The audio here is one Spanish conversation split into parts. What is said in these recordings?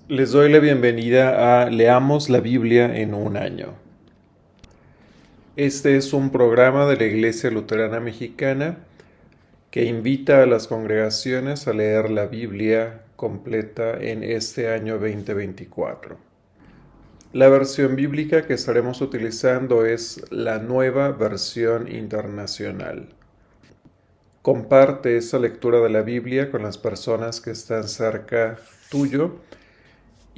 Les doy la bienvenida a Leamos la Biblia en un año. Este es un programa de la Iglesia Luterana Mexicana que invita a las congregaciones a leer la Biblia completa en este año 2024. La versión bíblica que estaremos utilizando es la Nueva Versión Internacional. Comparte esa lectura de la Biblia con las personas que están cerca tuyo.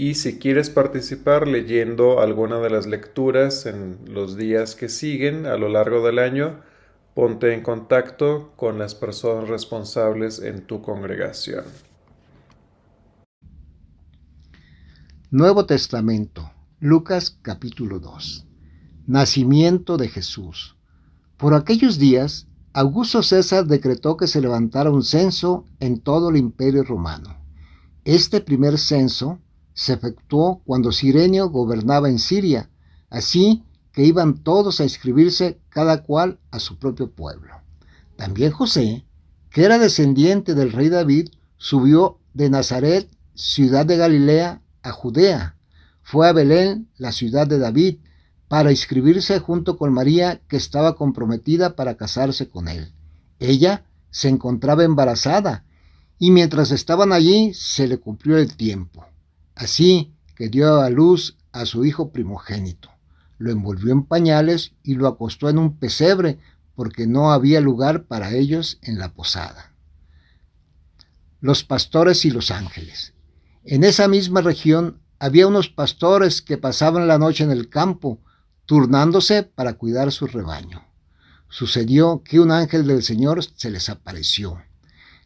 Y si quieres participar leyendo alguna de las lecturas en los días que siguen a lo largo del año, ponte en contacto con las personas responsables en tu congregación. Nuevo Testamento, Lucas capítulo 2. Nacimiento de Jesús. Por aquellos días, Augusto César decretó que se levantara un censo en todo el Imperio Romano. Este primer censo se efectuó cuando Cirenio gobernaba en Siria, así que iban todos a inscribirse cada cual a su propio pueblo. También José, que era descendiente del rey David, subió de Nazaret, ciudad de Galilea, a Judea. Fue a Belén, la ciudad de David, para inscribirse junto con María, que estaba comprometida para casarse con él. Ella se encontraba embarazada, y mientras estaban allí se le cumplió el tiempo. Así que dio a luz a su hijo primogénito. Lo envolvió en pañales y lo acostó en un pesebre, porque no había lugar para ellos en la posada. Los pastores y los ángeles. En esa misma región había unos pastores que pasaban la noche en el campo, turnándose para cuidar su rebaño. Sucedió que un ángel del Señor se les apareció.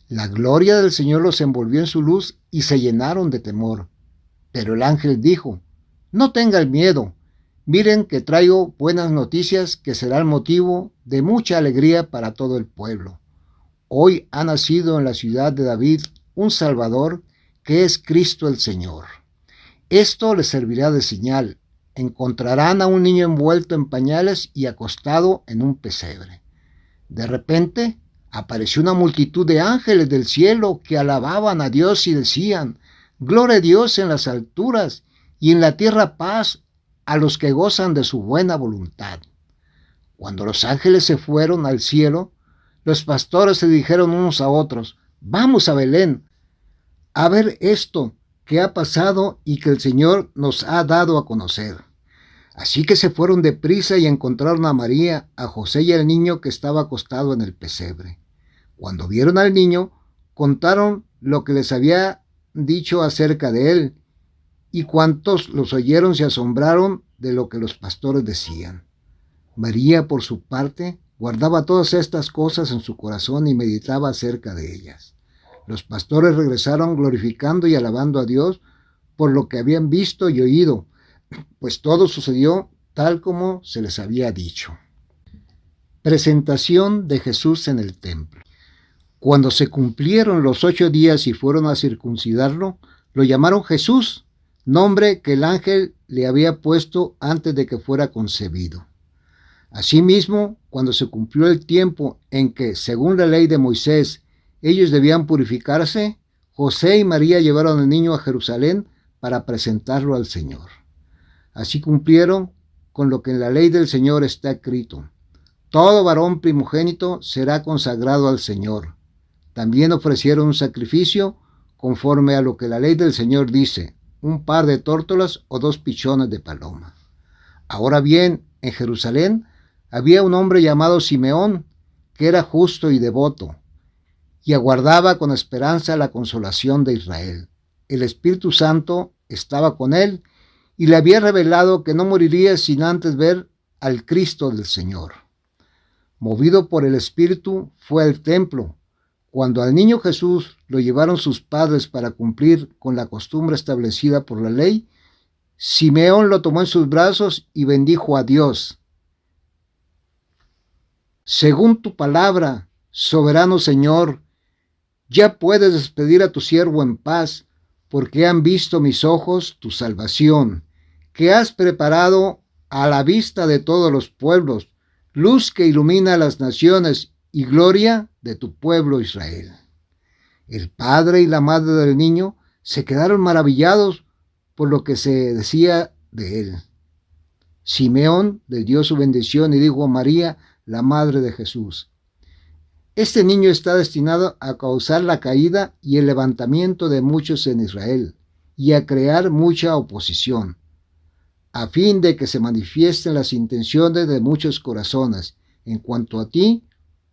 La gloria del Señor los envolvió en su luz y se llenaron de temor. Pero el ángel dijo: «No tengan miedo, miren que traigo buenas noticias que serán motivo de mucha alegría para todo el pueblo. Hoy ha nacido en la ciudad de David un Salvador, que es Cristo el Señor. Esto les servirá de señal. Encontrarán a un niño envuelto en pañales y acostado en un pesebre». De repente apareció una multitud de ángeles del cielo que alababan a Dios y decían: «Gloria a Dios en las alturas, y en la tierra paz a los que gozan de su buena voluntad». Cuando los ángeles se fueron al cielo, los pastores se dijeron unos a otros: «Vamos a Belén a ver esto que ha pasado y que el Señor nos ha dado a conocer». Así que se fueron deprisa y encontraron a María, a José y al niño que estaba acostado en el pesebre. Cuando vieron al niño, contaron lo que les había dicho acerca de él, y cuantos los oyeron se asombraron de lo que los pastores decían. María, por su parte, guardaba todas estas cosas en su corazón y meditaba acerca de ellas. Los pastores regresaron glorificando y alabando a Dios por lo que habían visto y oído, pues todo sucedió tal como se les había dicho. Presentación de Jesús en el templo. Cuando se cumplieron los 8 días y fueron a circuncidarlo, lo llamaron Jesús, nombre que el ángel le había puesto antes de que fuera concebido. Asimismo, cuando se cumplió el tiempo en que, según la ley de Moisés, ellos debían purificarse, José y María llevaron al niño a Jerusalén para presentarlo al Señor. Así cumplieron con lo que en la ley del Señor está escrito: «Todo varón primogénito será consagrado al Señor». También ofrecieron un sacrificio conforme a lo que la ley del Señor dice: un par de tórtolas o 2 pichones de paloma. Ahora bien, en Jerusalén había un hombre llamado Simeón, que era justo y devoto, y aguardaba con esperanza la consolación de Israel. El Espíritu Santo estaba con él, y le había revelado que no moriría sin antes ver al Cristo del Señor. Movido por el Espíritu, fue al templo. Cuando al niño Jesús lo llevaron sus padres para cumplir con la costumbre establecida por la ley, Simeón lo tomó en sus brazos y bendijo a Dios. «Según tu palabra, soberano Señor, ya puedes despedir a tu siervo en paz, porque han visto mis ojos tu salvación, que has preparado a la vista de todos los pueblos, luz que ilumina a las naciones y gloria de tu pueblo Israel». El padre y la madre del niño se quedaron maravillados por lo que se decía de él. Simeón le dio su bendición y dijo a María, la madre de Jesús: este niño está destinado a causar la caída y el levantamiento de muchos en Israel y a crear mucha oposición, a fin de que se manifiesten las intenciones de muchos corazones. En cuanto a ti,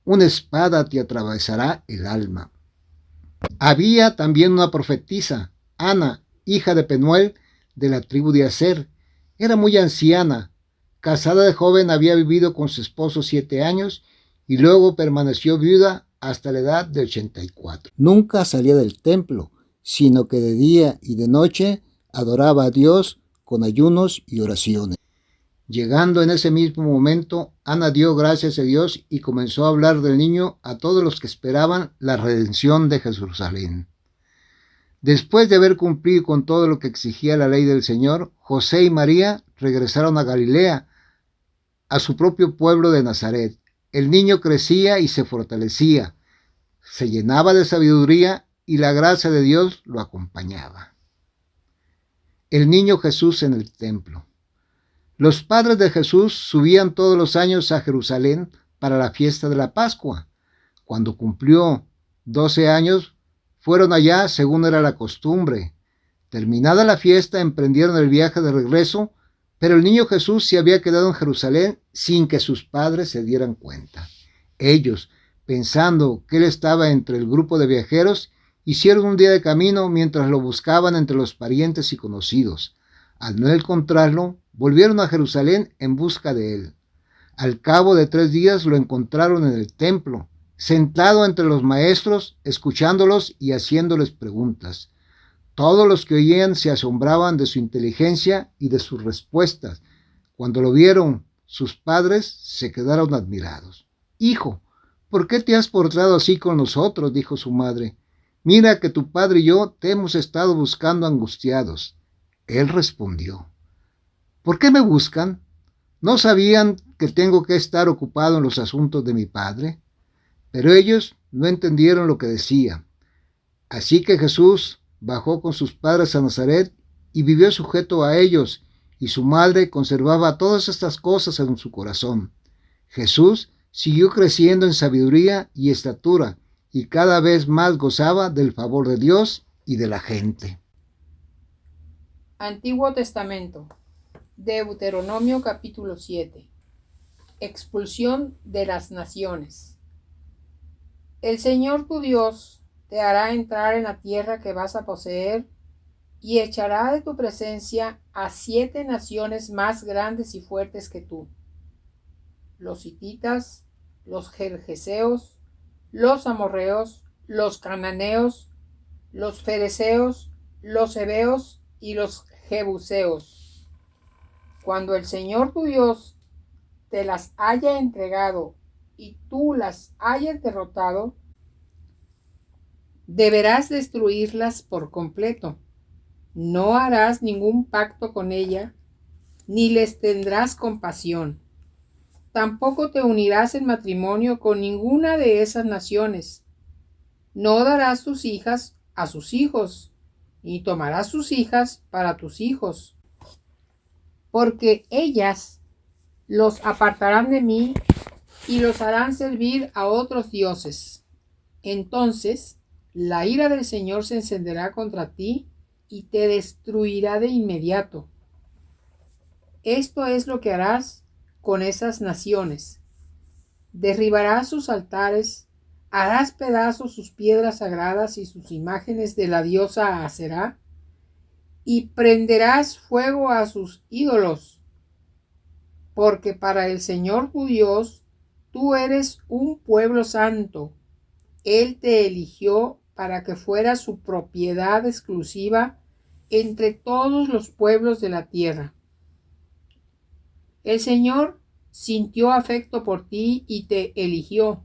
una espada te atravesará el alma. Había también una profetisa, Ana, hija de Penuel, de la tribu de Aser. Era muy anciana. Casada de joven, había vivido con su esposo 7 años y luego permaneció viuda hasta la edad de 84. Nunca salía del templo, sino que de día y de noche adoraba a Dios con ayunos y oraciones. Llegando en ese mismo momento, Ana dio gracias a Dios y comenzó a hablar del niño a todos los que esperaban la redención de Jerusalén. Después de haber cumplido con todo lo que exigía la ley del Señor, José y María regresaron a Galilea, a su propio pueblo de Nazaret. El niño crecía y se fortalecía, se llenaba de sabiduría y la gracia de Dios lo acompañaba. El niño Jesús en el templo. Los padres de Jesús subían todos los años a Jerusalén para la fiesta de la Pascua. Cuando cumplió 12 años, fueron allá según era la costumbre. Terminada la fiesta, emprendieron el viaje de regreso, pero el niño Jesús se había quedado en Jerusalén sin que sus padres se dieran cuenta. Ellos, pensando que él estaba entre el grupo de viajeros, hicieron un día de camino mientras lo buscaban entre los parientes y conocidos. Al no encontrarlo, volvieron a Jerusalén en busca de él. Al cabo de 3 días lo encontraron en el templo, sentado entre los maestros, escuchándolos y haciéndoles preguntas. Todos los que oían se asombraban de su inteligencia y de sus respuestas. Cuando lo vieron, sus padres se quedaron admirados. «Hijo, ¿por qué te has portado así con nosotros?», dijo su madre. «Mira que tu padre y yo te hemos estado buscando angustiados». Él respondió: «¿Por qué me buscan? ¿No sabían que tengo que estar ocupado en los asuntos de mi padre?». Pero ellos no entendieron lo que decía. Así que Jesús bajó con sus padres a Nazaret y vivió sujeto a ellos, y su madre conservaba todas estas cosas en su corazón. Jesús siguió creciendo en sabiduría y estatura, y cada vez más gozaba del favor de Dios y de la gente. Antiguo Testamento. Deuteronomio capítulo 7. Expulsión de las naciones. El Señor tu Dios te hará entrar en la tierra que vas a poseer y echará de tu presencia a 7 naciones más grandes y fuertes que tú: los hititas, los gergeseos, los amorreos, los cananeos, los fereceos, los heveos y los jebuseos. Cuando el Señor tu Dios te las haya entregado y tú las hayas derrotado, deberás destruirlas por completo. No harás ningún pacto con ella, ni les tendrás compasión. Tampoco te unirás en matrimonio con ninguna de esas naciones. No darás tus hijas a sus hijos, ni tomarás sus hijas para tus hijos, porque ellas los apartarán de mí y los harán servir a otros dioses. Entonces la ira del Señor se encenderá contra ti y te destruirá de inmediato. Esto es lo que harás con esas naciones. Derribarás sus altares, harás pedazos sus piedras sagradas y sus imágenes de la diosa Aserá, y prenderás fuego a sus ídolos, porque para el Señor tu Dios tú eres un pueblo santo. Él te eligió para que fueras su propiedad exclusiva entre todos los pueblos de la tierra. El Señor sintió afecto por ti y te eligió,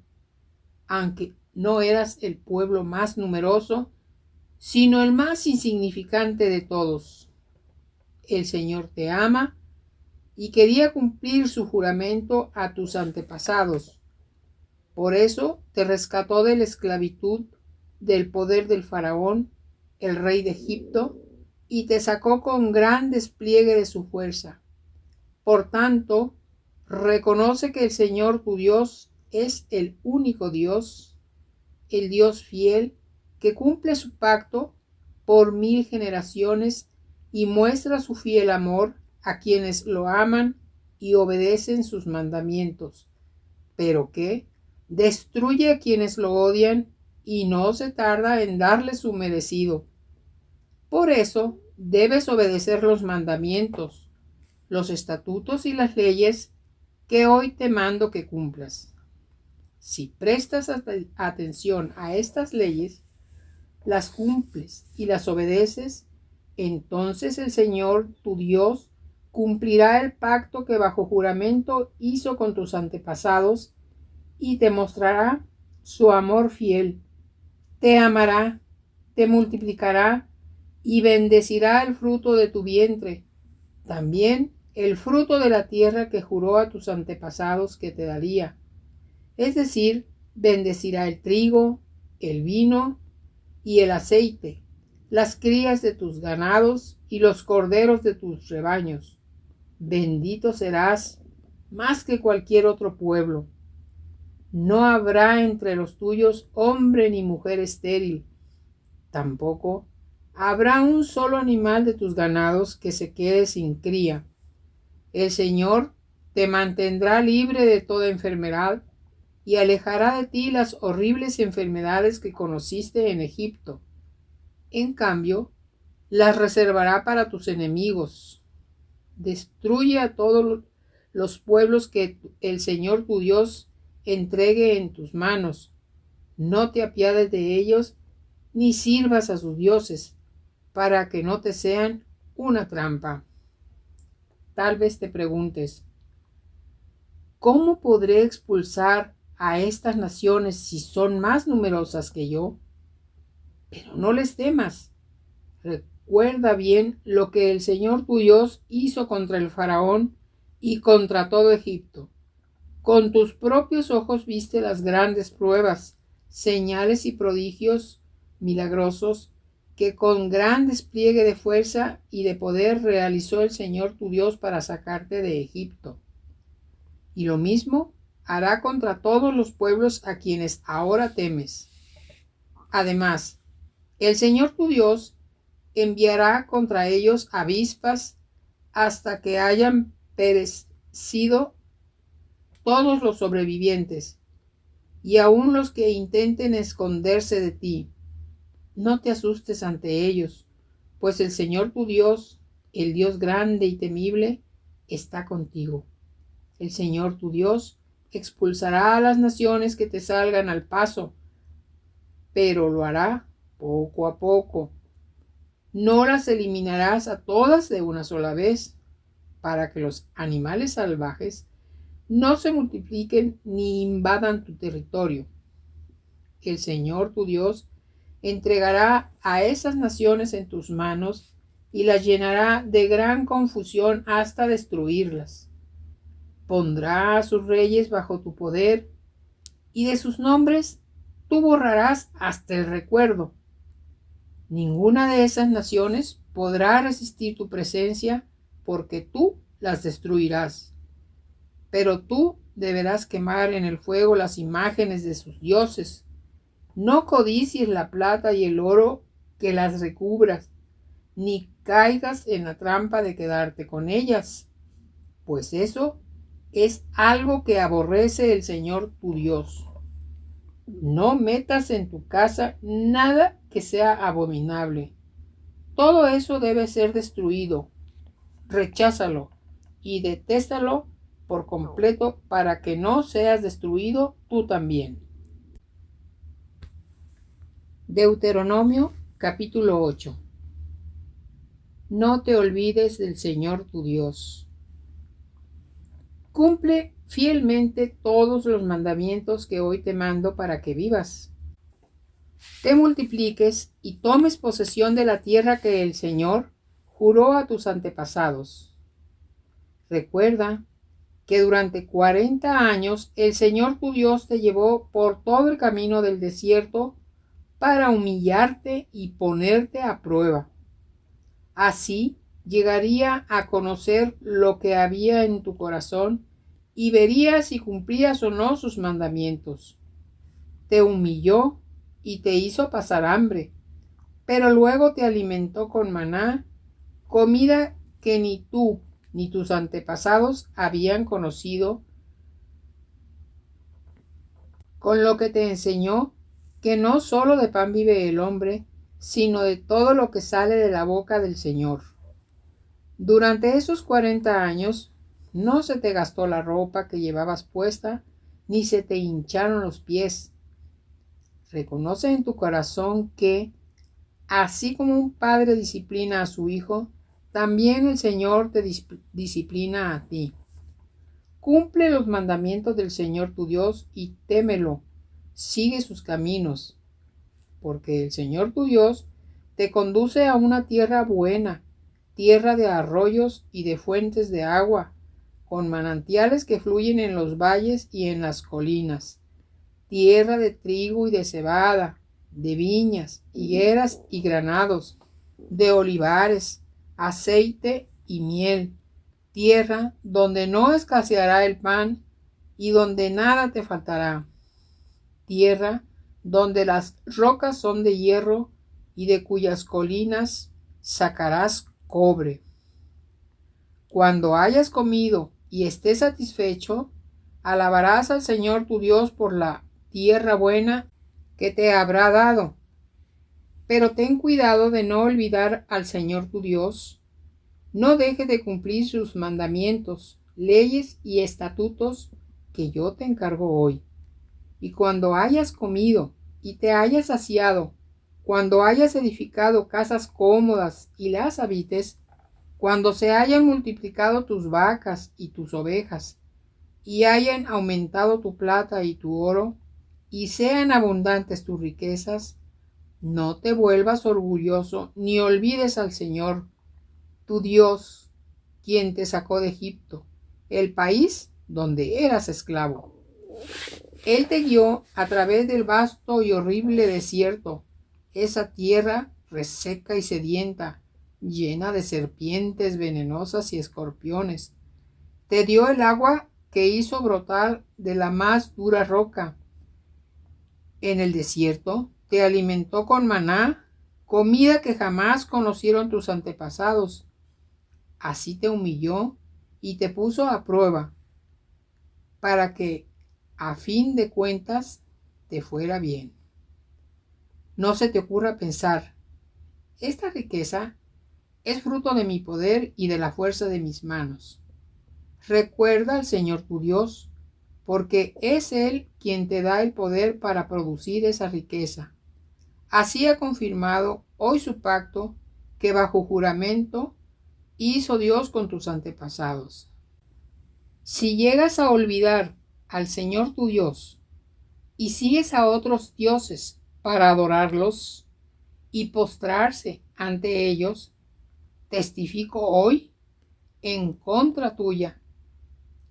aunque no eras el pueblo más numeroso, sino el más insignificante de todos. El Señor te ama y quería cumplir su juramento a tus antepasados. Por eso te rescató de la esclavitud, del poder del faraón, el rey de Egipto, y te sacó con gran despliegue de su fuerza. Por tanto, reconoce que el Señor tu Dios es el único Dios, el Dios fiel, que cumple su pacto por 1000 generaciones y muestra su fiel amor a quienes lo aman y obedecen sus mandamientos, pero que destruye a quienes lo odian y no se tarda en darle su merecido. Por eso debes obedecer los mandamientos, los estatutos y las leyes que hoy te mando que cumplas. Si prestas atención a estas leyes, las cumples y las obedeces, entonces el Señor tu Dios cumplirá el pacto que bajo juramento hizo con tus antepasados y te mostrará su amor fiel. Te amará, te multiplicará y bendecirá el fruto de tu vientre, también el fruto de la tierra que juró a tus antepasados que te daría. Es decir, bendecirá el trigo, el vino y el aceite, las crías de tus ganados y los corderos de tus rebaños. Bendito serás más que cualquier otro pueblo. No habrá entre los tuyos hombre ni mujer estéril. Tampoco habrá un solo animal de tus ganados que se quede sin cría. El Señor te mantendrá libre de toda enfermedad y alejará de ti las horribles enfermedades que conociste en Egipto. En cambio, las reservará para tus enemigos. Destruye a todos los pueblos que el Señor tu Dios entregue en tus manos. No te apiades de ellos, ni sirvas a sus dioses, para que no te sean una trampa. Tal vez te preguntes, ¿cómo podré expulsar a estas naciones si son más numerosas que yo? Pero no les temas. Recuerda bien lo que el Señor tu Dios hizo contra el faraón y contra todo Egipto. Con tus propios ojos viste las grandes pruebas, señales y prodigios milagrosos que con gran despliegue de fuerza y de poder realizó el Señor tu Dios para sacarte de Egipto. Y lo mismo hará contra todos los pueblos a quienes ahora temes. Además, el Señor tu Dios enviará contra ellos avispas hasta que hayan perecido todos los sobrevivientes, y aun los que intenten esconderse de ti. No te asustes ante ellos, pues el Señor tu Dios, el Dios grande y temible, está contigo. El Señor tu Dios expulsará a las naciones que te salgan al paso, pero lo hará poco a poco. No las eliminarás a todas de una sola vez, para que los animales salvajes no se multipliquen ni invadan tu territorio. El Señor tu Dios entregará a esas naciones en tus manos y las llenará de gran confusión hasta destruirlas. Pondrá a sus reyes bajo tu poder y de sus nombres tú borrarás hasta el recuerdo. Ninguna de esas naciones podrá resistir tu presencia porque tú las destruirás. Pero tú deberás quemar en el fuego las imágenes de sus dioses. No codicies la plata y el oro que las recubras, ni caigas en la trampa de quedarte con ellas, pues eso es algo que aborrece el Señor tu Dios. No metas en tu casa nada que sea abominable. Todo eso debe ser destruido. Recházalo y detéstalo por completo para que no seas destruido tú también. Deuteronomio capítulo 8. No te olvides del Señor tu Dios. Cumple fielmente todos los mandamientos que hoy te mando para que vivas, te multipliques y tomes posesión de la tierra que el Señor juró a tus antepasados. Recuerda que durante 40 años el Señor tu Dios te llevó por todo el camino del desierto para humillarte y ponerte a prueba. Así llegaría a conocer lo que había en tu corazón y vería si cumplías o no sus mandamientos. Te humilló y te hizo pasar hambre, pero luego te alimentó con maná, comida que ni tú ni tus antepasados habían conocido, con lo que te enseñó que no solo de pan vive el hombre, sino de todo lo que sale de la boca del Señor. Durante esos 40 años no se te gastó la ropa que llevabas puesta, ni se te hincharon los pies. Reconoce en tu corazón que, así como un padre disciplina a su hijo, también el Señor te disciplina a ti. Cumple los mandamientos del Señor tu Dios y témelo. Sigue sus caminos, porque el Señor tu Dios te conduce a una tierra buena, tierra de arroyos y de fuentes de agua, con manantiales que fluyen en los valles y en las colinas, tierra de trigo y de cebada, de viñas, higueras y granados, de olivares, aceite y miel, tierra donde no escaseará el pan y donde nada te faltará, tierra donde las rocas son de hierro y de cuyas colinas sacarás cobre. Cuando hayas comido y estés satisfecho, alabarás al Señor tu Dios por la tierra buena que te habrá dado. Pero ten cuidado de no olvidar al Señor tu Dios. No dejes de cumplir sus mandamientos, leyes y estatutos que yo te encargo hoy. Y cuando hayas comido y te hayas saciado, cuando hayas edificado casas cómodas y las habites, cuando se hayan multiplicado tus vacas y tus ovejas, y hayan aumentado tu plata y tu oro, y sean abundantes tus riquezas, no te vuelvas orgulloso ni olvides al Señor, tu Dios, quien te sacó de Egipto, el país donde eras esclavo. Él te guió a través del vasto y horrible desierto, esa tierra reseca y sedienta, llena de serpientes venenosas y escorpiones. Te dio el agua que hizo brotar de la más dura roca. En el desierto te alimentó con maná, comida que jamás conocieron tus antepasados. Así te humilló y te puso a prueba, para que, a fin de cuentas, te fuera bien. No se te ocurra pensar, esta riqueza es fruto de mi poder y de la fuerza de mis manos. Recuerda al Señor tu Dios, porque es Él quien te da el poder para producir esa riqueza. Así ha confirmado hoy su pacto que bajo juramento hizo Dios con tus antepasados. Si llegas a olvidar al Señor tu Dios y sigues a otros dioses para adorarlos y postrarse ante ellos, testifico hoy en contra tuya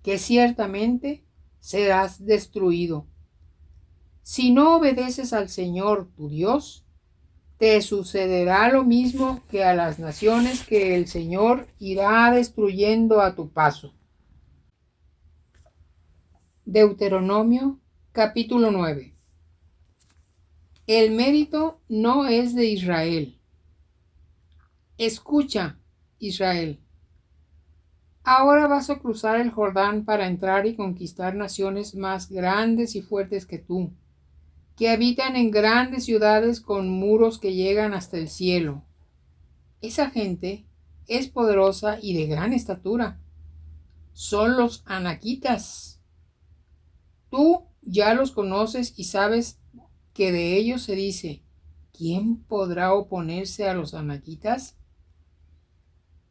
que ciertamente serás destruido. Si no obedeces al Señor tu Dios, te sucederá lo mismo que a las naciones que el Señor irá destruyendo a tu paso. Deuteronomio capítulo 9. El mérito no es de Israel. Escucha, Israel. Ahora vas a cruzar el Jordán para entrar y conquistar naciones más grandes y fuertes que tú, que habitan en grandes ciudades con muros que llegan hasta el cielo. Esa gente es poderosa y de gran estatura. Son los anaquitas. Tú ya los conoces y sabes que de ellos se dice, ¿quién podrá oponerse a los anaquitas?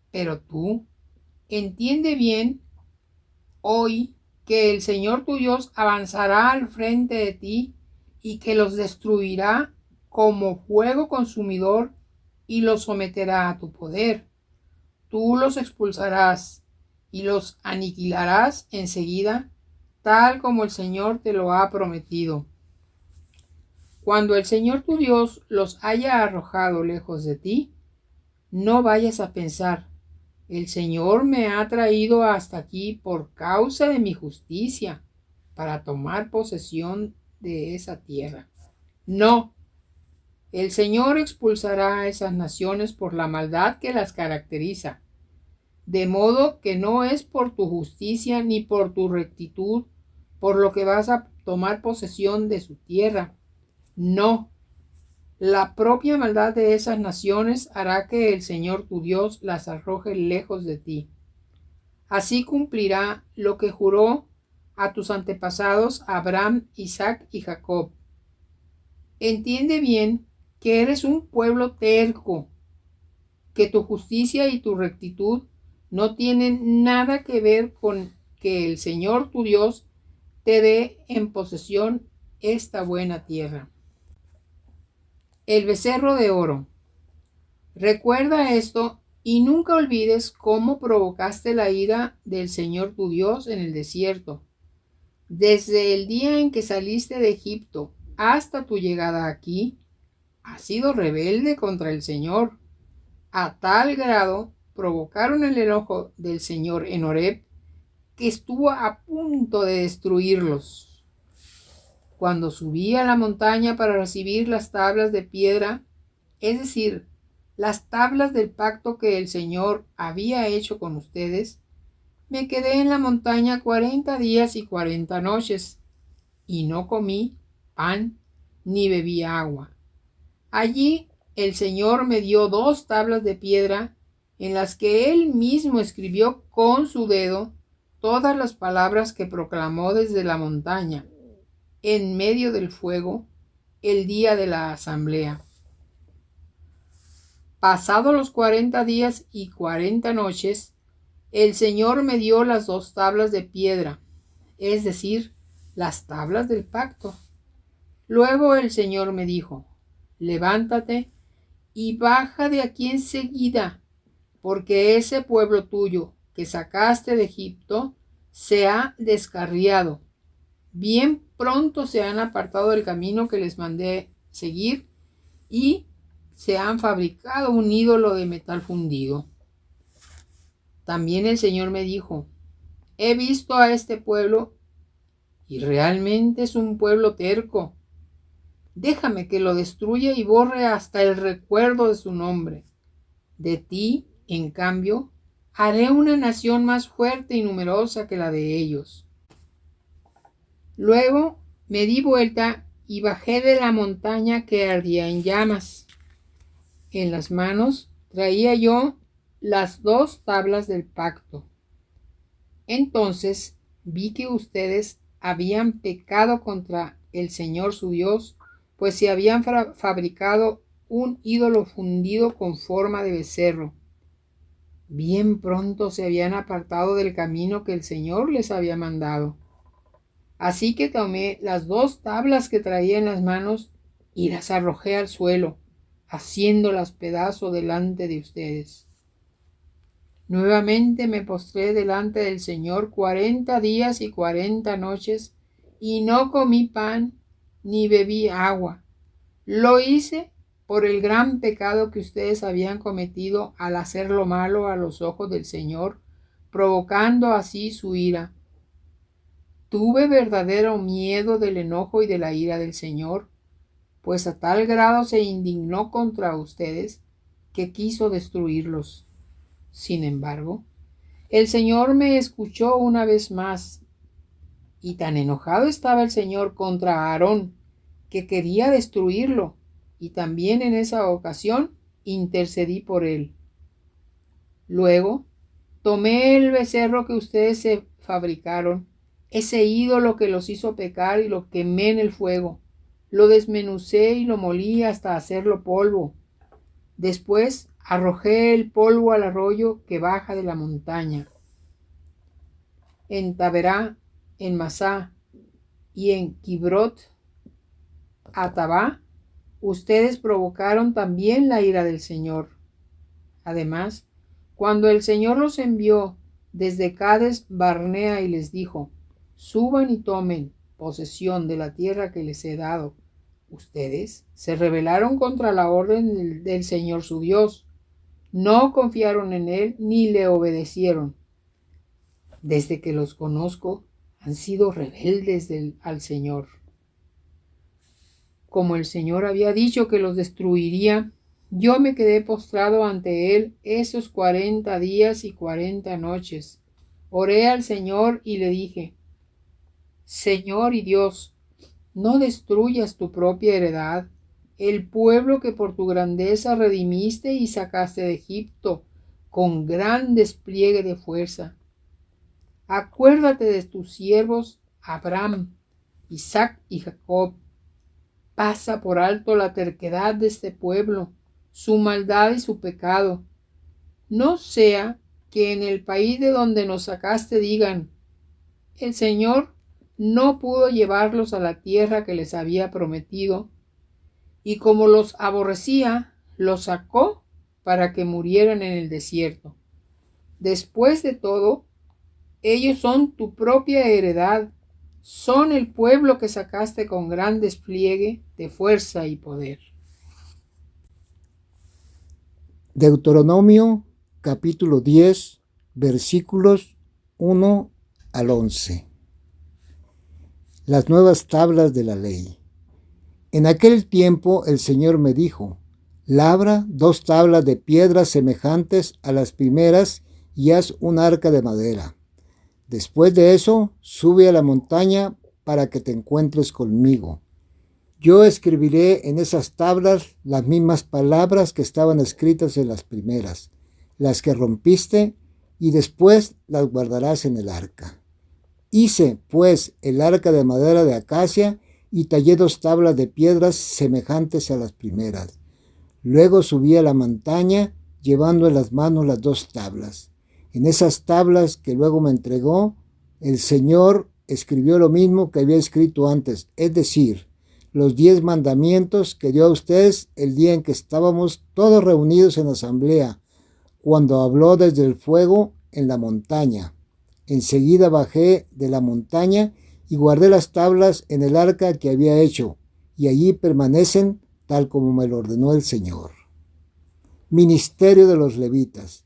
Pero tú entiende bien hoy que el Señor tu Dios avanzará al frente de ti y que los destruirá como fuego consumidor y los someterá a tu poder. Tú los expulsarás y los aniquilarás enseguida, tal como el Señor te lo ha prometido. Cuando el Señor tu Dios los haya arrojado lejos de ti, No vayas a pensar, el Señor me ha traído hasta aquí por causa de mi justicia, para tomar posesión de esa tierra. No, el Señor expulsará a esas naciones por la maldad que las caracteriza, de modo que no es por tu justicia ni por tu rectitud por lo que vas a tomar posesión de su tierra. No, la propia maldad de esas naciones hará que el Señor tu Dios las arroje lejos de ti. Así cumplirá lo que juró a tus antepasados Abraham, Isaac y Jacob. Entiende bien que eres un pueblo terco, que tu justicia y tu rectitud no tienen nada que ver con que el Señor tu Dios te dé en posesión esta buena tierra. El becerro de oro. Recuerda esto y nunca olvides cómo provocaste la ira del Señor tu Dios en el desierto. Desde el día en que saliste de Egipto hasta tu llegada aquí, has sido rebelde contra el Señor. A tal grado provocaron el enojo del Señor en Horeb que estuvo a punto de destruirlos. Cuando subí a la montaña para recibir las tablas de piedra, es decir, las tablas del pacto que el Señor había hecho con ustedes, me quedé en la montaña 40 días y 40 noches, y no comí pan ni bebí agua. Allí el Señor me dio 2 tablas de piedra en las que Él mismo escribió con su dedo todas las palabras que proclamó desde la montaña, en medio del fuego, el día de la asamblea. Pasados los 40 días y 40 noches, el Señor me dio las 2 tablas de piedra, es decir, las tablas del pacto. Luego el Señor me dijo: levántate y baja de aquí enseguida, porque ese pueblo tuyo que sacaste de Egipto se ha descarriado. Bien pronto se han apartado del camino que les mandé seguir y se han fabricado un ídolo de metal fundido. También el Señor me dijo: he visto a este pueblo y realmente es un pueblo terco. Déjame que lo destruya y borre hasta el recuerdo de su nombre. De ti, en cambio, haré una nación más fuerte y numerosa que la de ellos. Luego me di vuelta y bajé de la montaña que ardía en llamas. En las manos traía yo las 2 tablas del pacto. Entonces vi que ustedes habían pecado contra el Señor su Dios, pues se habían fabricado un ídolo fundido con forma de becerro. Bien pronto se habían apartado del camino que el Señor les había mandado. Así que tomé las 2 tablas que traía en las manos y las arrojé al suelo, haciéndolas pedazo delante de ustedes. Nuevamente me postré delante del Señor 40 días y 40 noches, y no comí pan ni bebí agua. Lo hice por el gran pecado que ustedes habían cometido al hacer lo malo a los ojos del Señor, provocando así su ira. Tuve verdadero miedo del enojo y de la ira del Señor, pues a tal grado se indignó contra ustedes que quiso destruirlos. Sin embargo, el Señor me escuchó una vez más, y tan enojado estaba el Señor contra Aarón que quería destruirlo, y también en esa ocasión intercedí por él. Luego tomé el becerro que ustedes se fabricaron, ese ídolo que los hizo pecar, y lo quemé en el fuego. Lo desmenucé y lo molí hasta hacerlo polvo. Después arrojé el polvo al arroyo que baja de la montaña. En Taberá, en Masá y en Kibrot Atabá, ustedes provocaron también la ira del Señor. Además, cuando el Señor los envió desde Cades Barnea y les dijo: suban y tomen posesión de la tierra que les he dado, ustedes se rebelaron contra la orden del Señor su Dios. no confiaron en él ni le obedecieron. Desde que los conozco, han sido rebeldes al Señor. Como el Señor había dicho que los destruiría, yo me quedé postrado ante él esos 40 días y 40 noches. Oré al Señor y le dije: Señor y Dios, no destruyas tu propia heredad, el pueblo que por tu grandeza redimiste y sacaste de Egipto con gran despliegue de fuerza. Acuérdate de tus siervos Abraham, Isaac y Jacob. Pasa por alto la terquedad de este pueblo, su maldad y su pecado. No sea que en el país de donde nos sacaste digan: el Señor no pudo llevarlos a la tierra que les había prometido, y como los aborrecía, los sacó para que murieran en el desierto. Después de todo, ellos son tu propia heredad, son el pueblo que sacaste con gran despliegue de fuerza y poder. Deuteronomio capítulo 10, versículos 1 al 11. Las nuevas tablas de la ley. En aquel tiempo el Señor me dijo: labra 2 tablas de piedras semejantes a las primeras y haz un arca de madera. Después de eso, sube a la montaña para que te encuentres conmigo. Yo escribiré en esas tablas las mismas palabras que estaban escritas en las primeras, las que rompiste, y después las guardarás en el arca. Hice, pues, el arca de madera de acacia y tallé 2 tablas de piedras semejantes a las primeras. Luego subí a la montaña llevando en las manos las 2 tablas. En esas tablas que luego me entregó, el Señor escribió lo mismo que había escrito antes, es decir, los 10 mandamientos que dio a ustedes el día en que estábamos todos reunidos en asamblea, cuando habló desde el fuego en la montaña. Enseguida bajé de la montaña y guardé las tablas en el arca que había hecho, y allí permanecen tal como me lo ordenó el Señor. Ministerio de los levitas.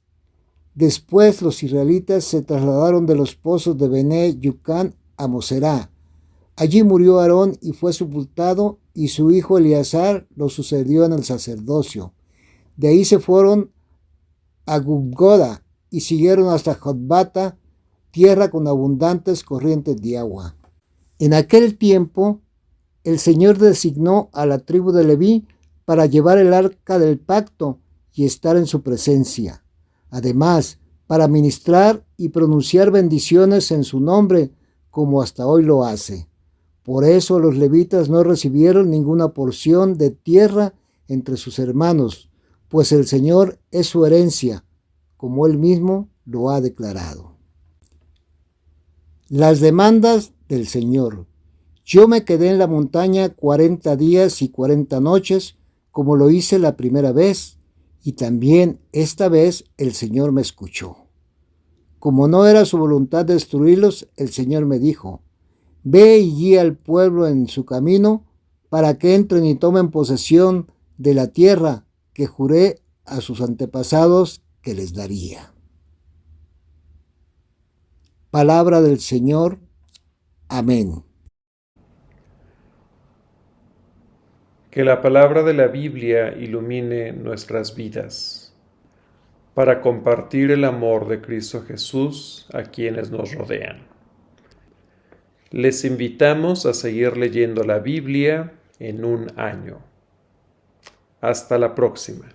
Después los israelitas se trasladaron de los pozos de Bené Yucán a Moserá. Allí murió Aarón y fue sepultado, y su hijo Eleazar lo sucedió en el sacerdocio. De ahí se fueron a Gubgoda y siguieron hasta Jotbata, tierra con abundantes corrientes de agua. En aquel tiempo, el Señor designó a la tribu de Leví para llevar el arca del pacto y estar en su presencia. Además, para ministrar y pronunciar bendiciones en su nombre, como hasta hoy lo hace. Por eso los levitas no recibieron ninguna porción de tierra entre sus hermanos, pues el Señor es su herencia, como él mismo lo ha declarado. Las demandas del Señor. Yo me quedé en la montaña 40 días y 40 noches, como lo hice la primera vez, y también esta vez el Señor me escuchó. Como no era su voluntad destruirlos, el Señor me dijo: ve y guía al pueblo en su camino, para que entren y tomen posesión de la tierra que juré a sus antepasados que les daría. Palabra del Señor. Amén. Que la palabra de la Biblia ilumine nuestras vidas, para compartir el amor de Cristo Jesús a quienes nos rodean. Les invitamos a seguir leyendo la Biblia en un año. Hasta la próxima.